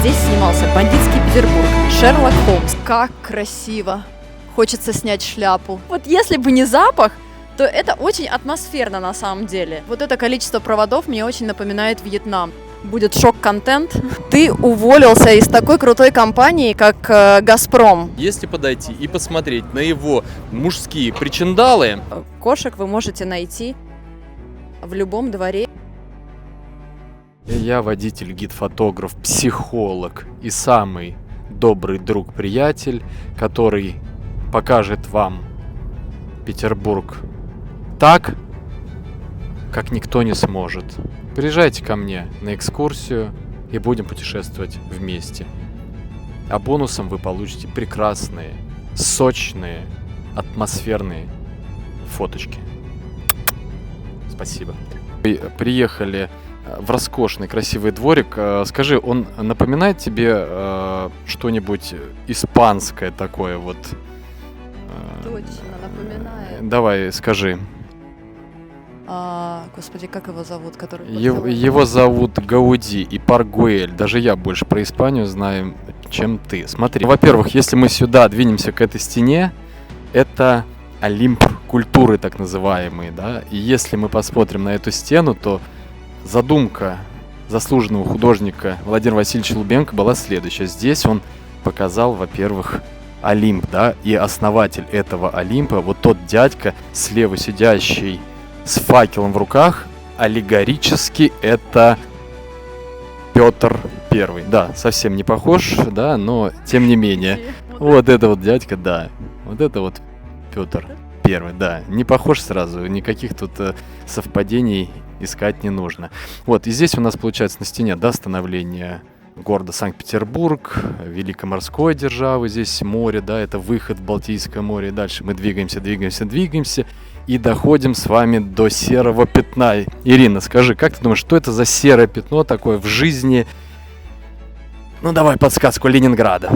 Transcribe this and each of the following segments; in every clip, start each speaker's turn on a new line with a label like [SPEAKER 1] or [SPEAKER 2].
[SPEAKER 1] Здесь снимался «Бандитский Петербург», Шерлок Холмс. Как красиво! Хочется снять шляпу. Вот если бы не запах, то это очень атмосферно на самом деле. Вот это количество проводов мне очень напоминает Вьетнам. Будет шок-контент. Ты уволился из такой крутой компании, как «Газпром».
[SPEAKER 2] Если подойти и посмотреть на его мужские причиндалы...
[SPEAKER 1] Кошек вы можете найти в любом дворе.
[SPEAKER 2] Я водитель, гид-фотограф, психолог и самый добрый друг-приятель, который покажет вам Петербург так, как никто не сможет. Приезжайте ко мне на экскурсию и будем путешествовать вместе. А бонусом вы получите прекрасные, сочные, атмосферные фоточки. Спасибо. Приехали в роскошный, красивый дворик. Скажи, он напоминает тебе что-нибудь испанское такое вот?
[SPEAKER 1] Точно, напоминает.
[SPEAKER 2] Давай, скажи.
[SPEAKER 1] Господи, как его зовут?
[SPEAKER 2] Его зовут Гауди и парк Гуэль. Даже я больше про Испанию знаю, чем ты. Смотри, во-первых, если мы сюда двинемся к этой стене, это Олимп культуры, так называемый, да. И если мы посмотрим на эту стену, то задумка заслуженного художника Владимира Васильевича Лубенко была следующая. Здесь он показал, во-первых, Олимп, да, и основатель этого Олимпа, вот тот дядька, слева сидящий с факелом в руках, аллегорически это Петр I. Да, совсем не похож, да, но тем не менее. Вот это вот дядька, да, вот это вот Петр I, да, не похож сразу, никаких тут совпадений искать не нужно. Вот, и здесь у нас получается на стене, да, становление города Санкт-Петербург, великой морской державы, здесь море, да, это выход в Балтийское море, и дальше мы двигаемся, и доходим с вами до серого пятна. Ирина, скажи, как ты думаешь, что это за серое пятно такое в жизни, ну давай подсказку, Ленинграда?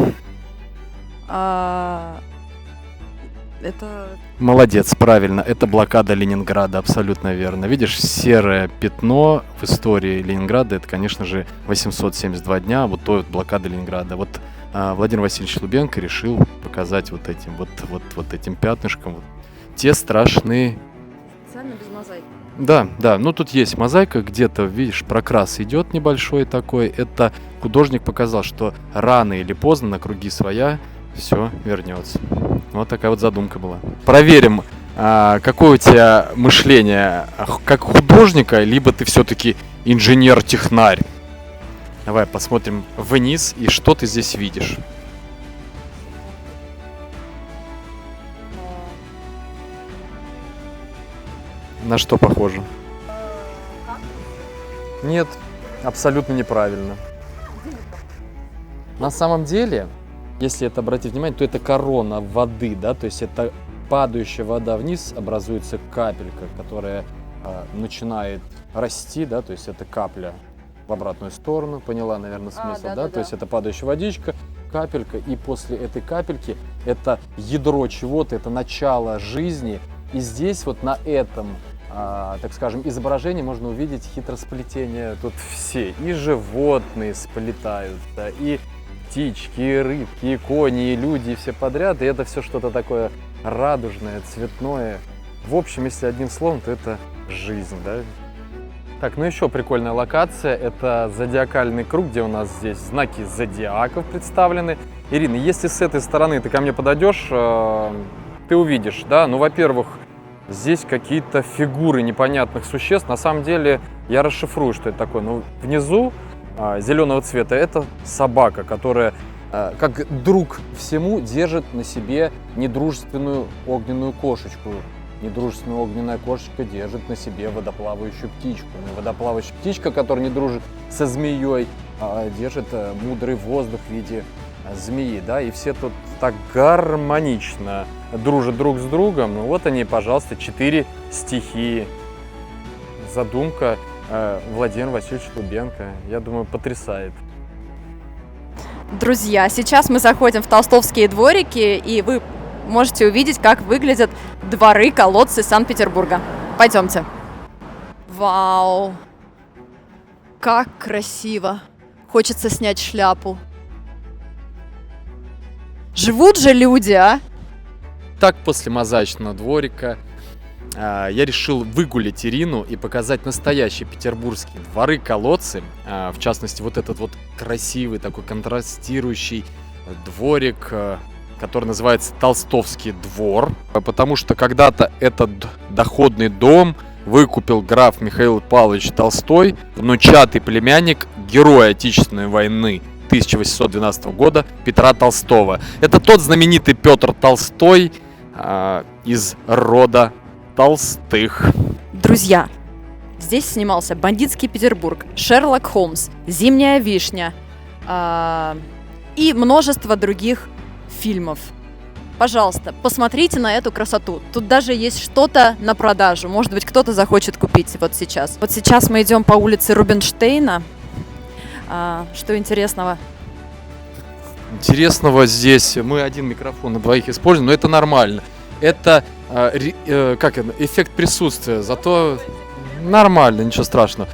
[SPEAKER 1] Это...
[SPEAKER 2] Молодец, правильно, это блокада Ленинграда, абсолютно верно. Видишь, серое пятно в истории Ленинграда, это, конечно же, 872 дня, вот то блокада Ленинграда. Вот Владимир Васильевич Лубенко решил показать вот этим пятнышком вот те страшные...
[SPEAKER 1] Специально без мозаики.
[SPEAKER 2] Да, ну тут есть мозаика, где-то, видишь, прокрас идет небольшой такой. Это художник показал, что рано или поздно на круги своя все вернется. Вот такая вот задумка была. Проверим, какое у тебя мышление как художника, либо ты все-таки инженер-технарь. Давай посмотрим вниз, и что ты здесь видишь. На что похоже? Нет, абсолютно неправильно. На самом деле, если это обратить внимание, то это корона воды, да, то есть это падающая вода вниз, образуется капелька, которая начинает расти, да, то есть это капля в обратную сторону, поняла, наверное, смысл, да? То есть это падающая водичка, капелька, и после этой капельки это ядро чего-то, это начало жизни, и здесь вот на этом, так скажем, изображении можно увидеть хитросплетение, тут все, и животные сплетаются, и птички, и рыбки, и кони, и люди, и все подряд, и это все что-то такое радужное, цветное. В общем, если одним словом, то это жизнь, да? Так, ну еще прикольная локация, это зодиакальный круг, где у нас здесь знаки зодиаков представлены. Ирина, если с этой стороны ты ко мне подойдешь, ты увидишь, да, ну, во-первых, здесь какие-то фигуры непонятных существ. На самом деле, я расшифрую, что это такое. Ну, внизу зеленого цвета это собака, которая как друг всему держит на себе недружественную огненную кошечку. Недружественная огненная кошечка держит на себе водоплавающую птичку. Водоплавающая птичка, которая не дружит со змеей, держит мудрый воздух в виде змеи, да, и все тут так гармонично дружат друг с другом. Ну вот они, пожалуйста, 4 стихии. Задумка Владимира Васильевича Лубенко, я думаю, потрясает.
[SPEAKER 1] Друзья, сейчас мы заходим в Толстовские дворики, и вы можете увидеть, как выглядят дворы, колодцы Санкт-Петербурга. Пойдемте. Вау! Как красиво! Хочется снять шляпу. Живут же люди, а?
[SPEAKER 2] Так, после мозаичного дворика я решил выгулять Ирину и показать настоящие петербургские дворы-колодцы. В частности, вот этот вот красивый такой контрастирующий дворик, который называется Толстовский двор. Потому что когда-то этот доходный дом выкупил граф Михаил Павлович Толстой, внучатый племянник героя Отечественной войны 1812 года Петра Толстого. Это тот знаменитый Петр Толстой из рода Толстых.
[SPEAKER 1] Друзья, здесь снимался «Бандитский Петербург», «Шерлок Холмс», «Зимняя вишня» и множество других фильмов. Пожалуйста, посмотрите на эту красоту. Тут даже есть что-то на продажу. Может быть, кто-то захочет купить вот сейчас. Вот сейчас мы идем по улице Рубинштейна. Что интересного?
[SPEAKER 2] Интересного здесь, мы один микрофон на двоих используем, но это нормально. Это эффект присутствия, зато нормально, ничего страшного.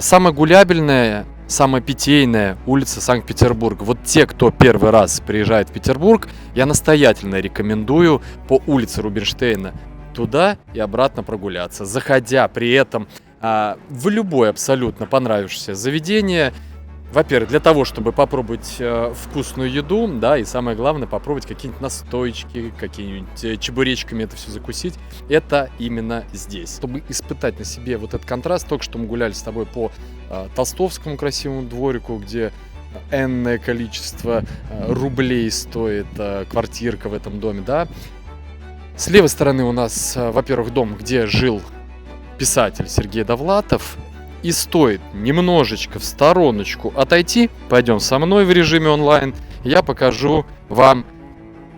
[SPEAKER 2] Самая гулябельная, самая питейная улица Санкт-Петербурга. Вот те, кто первый раз приезжает в Петербург, я настоятельно рекомендую по улице Рубинштейна туда и обратно прогуляться, заходя при этом в любое абсолютно понравившееся заведение. Во-первых, для того, чтобы попробовать вкусную еду, да, и самое главное, попробовать какие-нибудь настойчики, какие-нибудь чебуречками это все закусить, это именно здесь. Чтобы испытать на себе вот этот контраст, только что мы гуляли с тобой по Толстовскому красивому дворику, где энное количество рублей стоит квартирка в этом доме, да. С левой стороны у нас, во-первых, дом, где жил писатель Сергей Довлатов. И стоит немножечко в стороночку отойти, пойдем со мной в режиме онлайн, я покажу вам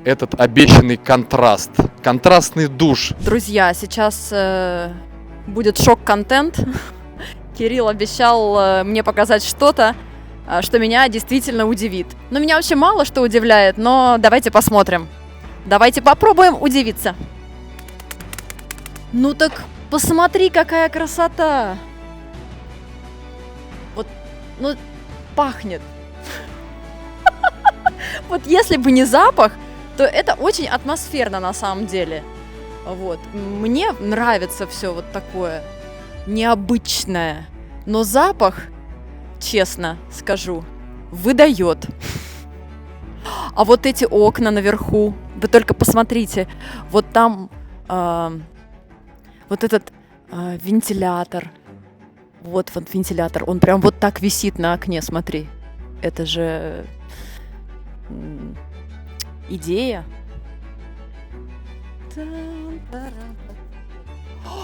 [SPEAKER 2] этот обещанный контраст, контрастный душ.
[SPEAKER 1] Друзья, сейчас будет шок-контент. Кирилл обещал мне показать что-то, что меня действительно удивит. Но меня вообще мало что удивляет, но давайте посмотрим. Давайте попробуем удивиться. Ну так посмотри, какая красота! Ну, пахнет. Вот если бы не запах, то это очень атмосферно на самом деле. Вот. Мне нравится все вот такое необычное. Но запах, честно скажу, выдает. А вот эти окна наверху, вы только посмотрите, вот там вот этот вентилятор. Вот вентилятор, он прям вот так висит на окне, смотри. Это же идея.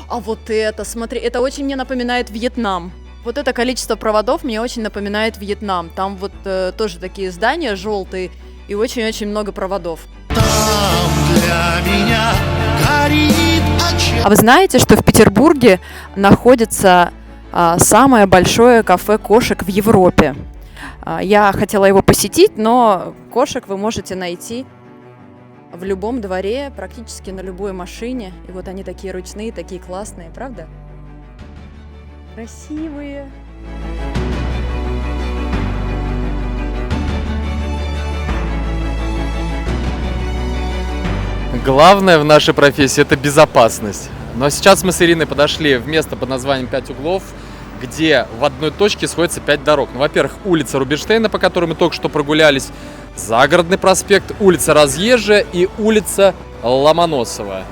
[SPEAKER 1] А вот это, смотри, это очень мне напоминает Вьетнам. Вот это количество проводов мне очень напоминает Вьетнам. Там вот тоже такие здания желтые и очень-очень много проводов. А вы знаете, что в Петербурге находится самое большое кафе кошек в Европе? Я хотела его посетить, но кошек вы можете найти в любом дворе, практически на любой машине. И вот они такие ручные, такие классные, правда? Красивые.
[SPEAKER 2] Главное в нашей профессии – это безопасность. Но сейчас мы с Ириной подошли в место под названием «Пять углов», где в одной точке сходятся 5 дорог. Ну, во-первых, улица Рубинштейна, по которой мы только что прогулялись, Загородный проспект, улица Разъезжая и улица Ломоносова.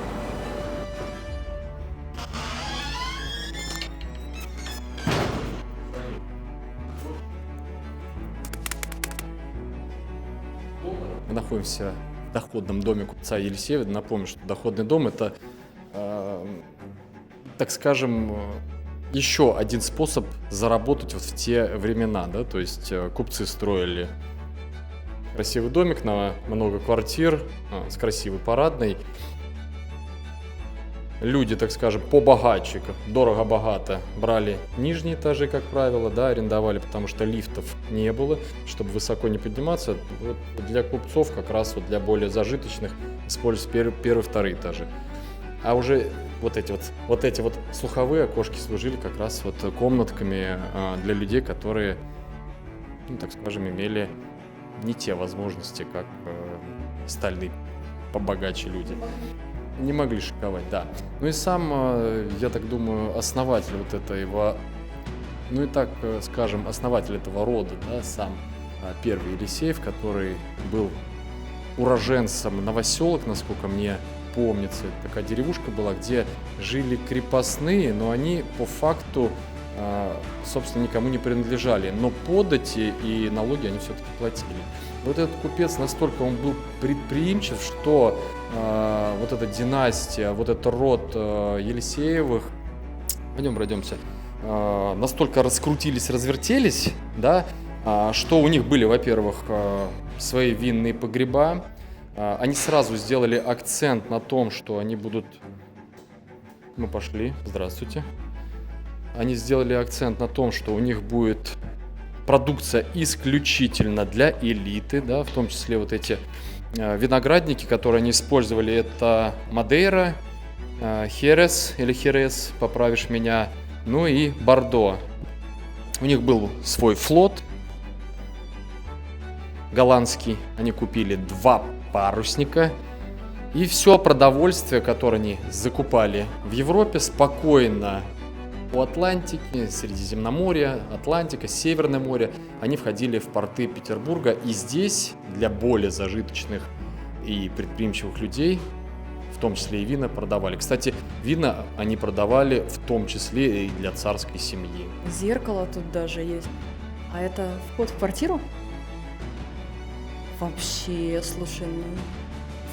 [SPEAKER 2] Мы находимся в доходном доме купца Елисеева. Напомню, что доходный дом – это, так скажем, еще один способ заработать вот в те времена, да, то есть купцы строили красивый домик на много квартир с красивой парадной. Люди, так скажем, побогаче, дорого-богато брали нижние этажи, как правило, да, арендовали, потому что лифтов не было, чтобы высоко не подниматься. Вот для купцов, как раз вот для более зажиточных, используются первые, вторые этажи. А уже вот эти слуховые окошки служили как раз вот комнатками для людей, которые ну, так скажем, имели не те возможности, как остальные побогаче люди. Не могли шиковать, да. Ну и сам, я так думаю, основатель вот этого, ну и так скажем, основатель этого рода, да, сам первый Елисеев, который был уроженцем Новоселок, насколько мне помнится. Такая деревушка была, где жили крепостные, но они по факту, собственно, никому не принадлежали. Но подати и налоги они все-таки платили. Вот этот купец настолько он был предприимчив, что вот эта династия, вот этот род Елисеевых, пойдем пройдемся, настолько раскрутились, развертелись, да, что у них были, во-первых, свои винные погреба. Они сразу сделали акцент на том, что они будут... Мы пошли, здравствуйте. Они сделали акцент на том, что у них будет продукция исключительно для элиты, да, в том числе вот эти виноградники, которые они использовали, это Мадейра, Херес или Херес, поправишь меня, ну и Бордо. У них был свой флот голландский, они купили 2 парусника, и все продовольствие, которое они закупали в Европе, спокойно у Атлантики, Средиземноморья, Атлантика, Северное море, они входили в порты Петербурга, и здесь для более зажиточных и предприимчивых людей, в том числе и вина, продавали. Кстати, вина они продавали в том числе и для царской семьи.
[SPEAKER 1] Зеркало тут даже есть. А это вход в квартиру? Вообще, слушай, ну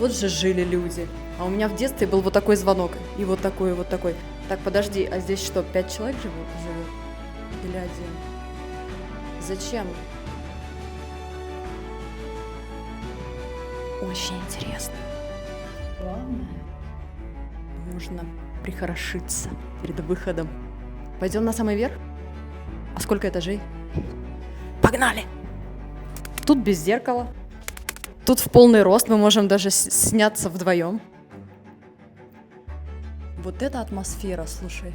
[SPEAKER 1] вот же жили люди. А у меня в детстве был вот такой звонок. И вот такой, и вот такой. Так, подожди, а здесь что, 5 человек живет? Или 1? Зачем? Очень интересно. Главное, нужно прихорошиться перед выходом. Пойдем на самый верх? А сколько этажей? Погнали! Тут без зеркала. Тут в полный рост мы можем даже сняться вдвоем. Вот эта атмосфера, слушай,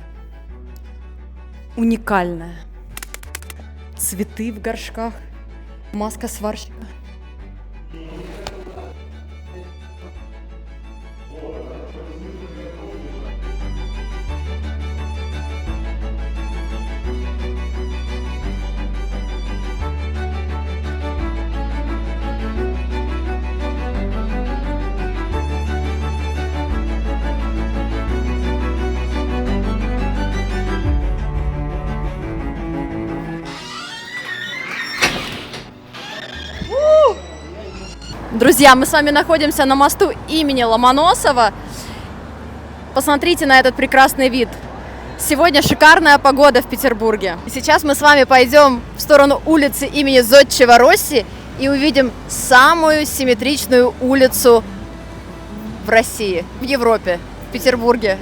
[SPEAKER 1] уникальная. Цветы в горшках, маска сварщика. Друзья, мы с вами находимся на мосту имени Ломоносова. Посмотрите на этот прекрасный вид. Сегодня шикарная погода в Петербурге. И сейчас мы с вами пойдем в сторону улицы имени Зодчего Росси и увидим самую симметричную улицу в России, в Европе, в Петербурге.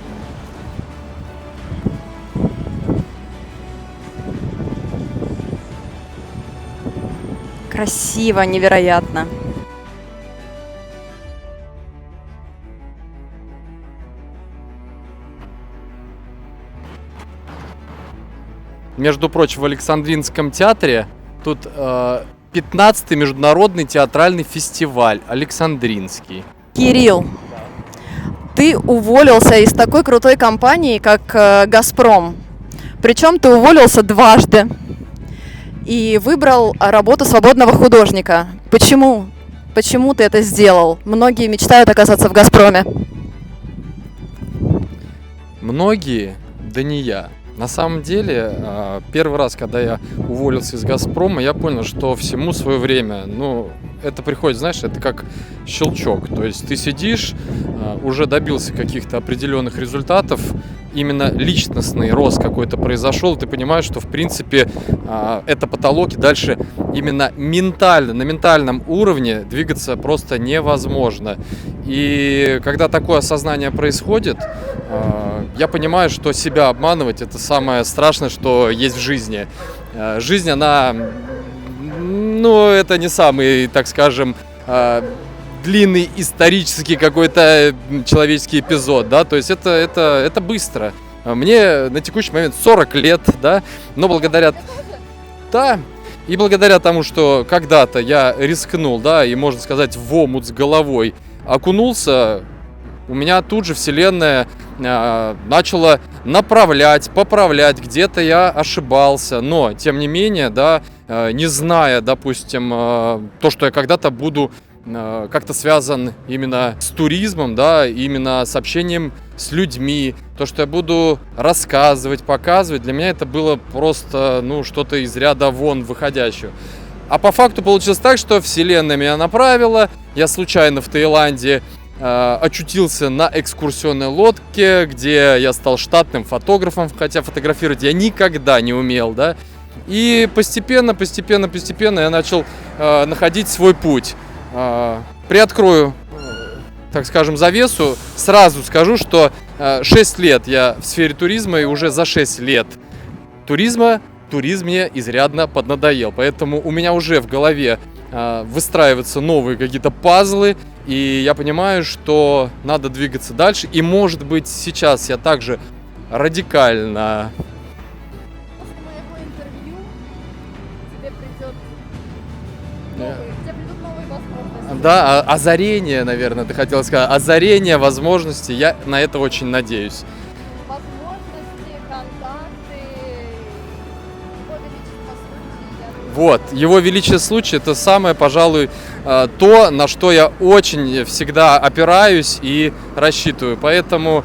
[SPEAKER 1] Красиво, невероятно.
[SPEAKER 2] Между прочим, в Александринском театре тут 15-й международный театральный фестиваль Александринский.
[SPEAKER 1] Кирилл, ты уволился из такой крутой компании, как «Газпром». Причем ты уволился дважды и выбрал работу свободного художника. Почему? Почему ты это сделал? Многие мечтают оказаться в «Газпроме».
[SPEAKER 2] Многие, да не я. На самом деле, первый раз, когда я уволился из «Газпрома», я понял, что всему свое время. Ну, это приходит, знаешь, это как щелчок. То есть ты сидишь, уже добился каких-то определенных результатов, именно личностный рост какой-то произошел, ты понимаешь, что, в принципе, это потолок, и дальше именно ментально, на ментальном уровне двигаться просто невозможно. И когда такое осознание происходит, я понимаю, что себя обманывать — это самое страшное, что есть в жизни. Жизнь, она, ну, это не самый, так скажем, длинный исторический какой-то человеческий эпизод, да, то есть это быстро. Мне на текущий момент 40 лет, да, но благодаря... Да, И благодаря тому, что когда-то я рискнул, да, и, можно сказать, в омут с головой окунулся, у меня тут же вселенная начала направлять, поправлять, где-то я ошибался, но, тем не менее, да, не зная, допустим, то, что я когда-то буду как-то связан именно с туризмом, да, именно с общением с людьми, то, что я буду рассказывать, показывать, для меня это было просто, ну, что-то из ряда вон выходящего. А по факту получилось так, что вселенная меня направила, я случайно в Таиланде очутился на экскурсионной лодке, где я стал штатным фотографом, хотя фотографировать я никогда не умел, да, и постепенно я начал находить свой путь. Приоткрою, так скажем, завесу, сразу скажу, что 6 лет я в сфере туризма, и уже за 6 лет туризм мне изрядно поднадоел, поэтому у меня уже в голове выстраиваются новые какие-то пазлы, и я понимаю, что надо двигаться дальше, и, может быть, сейчас я также радикально...
[SPEAKER 1] После моего интервью тебе придут новые возможности.
[SPEAKER 2] Да, озарение, наверное, ты хотела сказать. Озарение возможностей, я на это очень надеюсь.
[SPEAKER 1] Возможности, контакты, его величество случай.
[SPEAKER 2] Вот, его величие случай — это самое, пожалуй, то, на что я очень всегда опираюсь и рассчитываю. Поэтому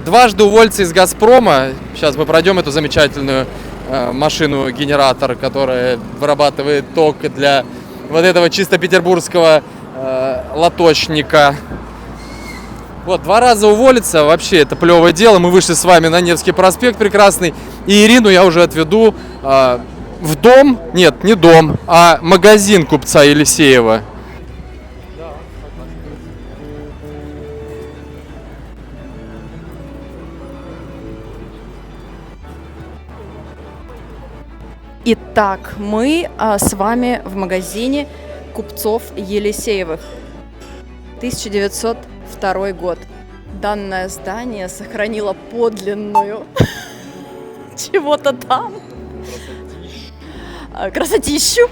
[SPEAKER 2] дважды уволиться из «Газпрома». Сейчас мы пройдем эту замечательную машину-генератор, которая вырабатывает ток для вот этого чисто петербургского лоточника. Вот, 2 раза уволиться, вообще это плевое дело. Мы вышли с вами на Невский проспект прекрасный. И Ирину я уже отведу в дом, нет, не дом, а магазин купца Елисеева.
[SPEAKER 1] Итак, мы с вами в магазине купцов Елисеевых. 1902 год. Данное здание сохранило подлинную чего-то там. Красотищу.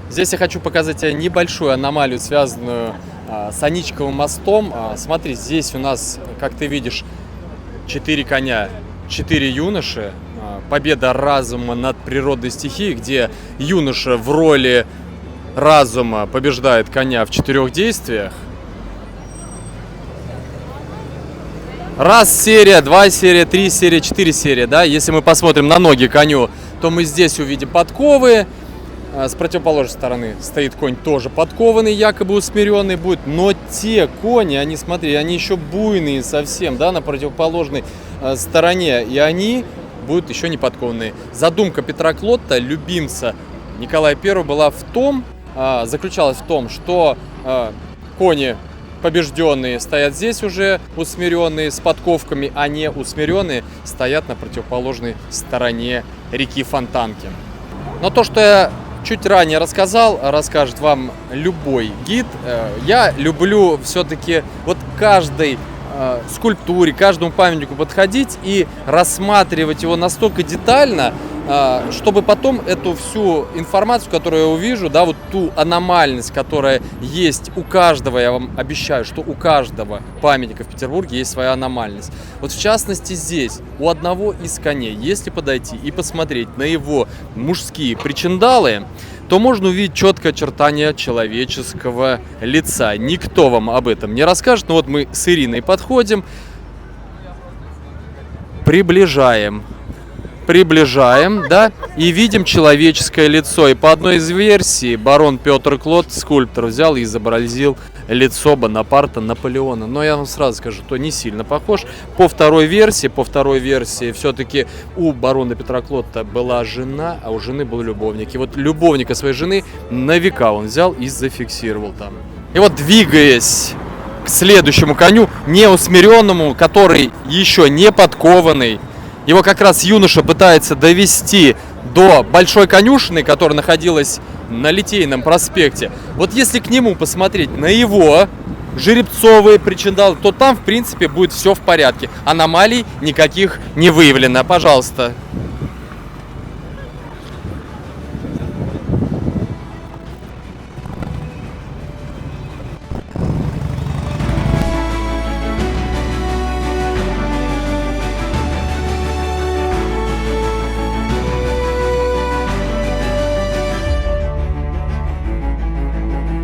[SPEAKER 2] Здесь я хочу показать тебе небольшую аномалию, связанную с Аничковым мостом. Смотри, здесь у нас, как ты видишь, 4 коня, 4 юноши. Победа разума над природной стихией, где юноша в роли разума побеждает коня в 4 действиях. Раз серия, 2 серия, 3 серия, 4 серии, да. Если мы посмотрим на ноги коню, то мы здесь увидим подковы. С противоположной стороны стоит конь тоже подкованный, якобы усмиренный будет. Но те кони, они, смотри, они еще буйные совсем, да, на противоположной стороне. И они будут еще не подкованные. Задумка Петра Клотта, любимца Николая I, была в том, заключалась в том, что кони побежденные стоят здесь уже усмиренные с подковками, а не усмиренные стоят на противоположной стороне реки Фонтанки. Но то, что я чуть ранее рассказал, расскажет вам любой гид. Я люблю все-таки вот каждой скульптуре, каждому памятнику подходить и рассматривать его настолько детально, чтобы потом эту всю информацию, которую я увижу, да, вот ту аномальность, которая есть у каждого, я вам обещаю, что у каждого памятника в Петербурге есть своя аномальность. Вот в частности здесь, у одного из коней, если подойти и посмотреть на его мужские причиндалы, то можно увидеть четкое очертание человеческого лица. Никто вам об этом не расскажет, но вот мы с Ириной подходим, приближаем приближаем, да, и видим человеческое лицо. И по одной из версий барон Петр Клод, скульптор, взял и изобразил лицо Бонапарта Наполеона. Но я вам сразу скажу, то не сильно похож. По второй версии, все-таки у барона Петра Клода была жена, а у жены был любовник. И вот любовника своей жены на века он взял и зафиксировал там. И вот, двигаясь к следующему коню, неусмиренному, который еще не подкованный, его как раз юноша пытается довести до большой конюшни, которая находилась на Литейном проспекте. Вот если к нему посмотреть на его жеребцовые причиндалы, то там, в принципе, будет все в порядке. Аномалий никаких не выявлено. Пожалуйста.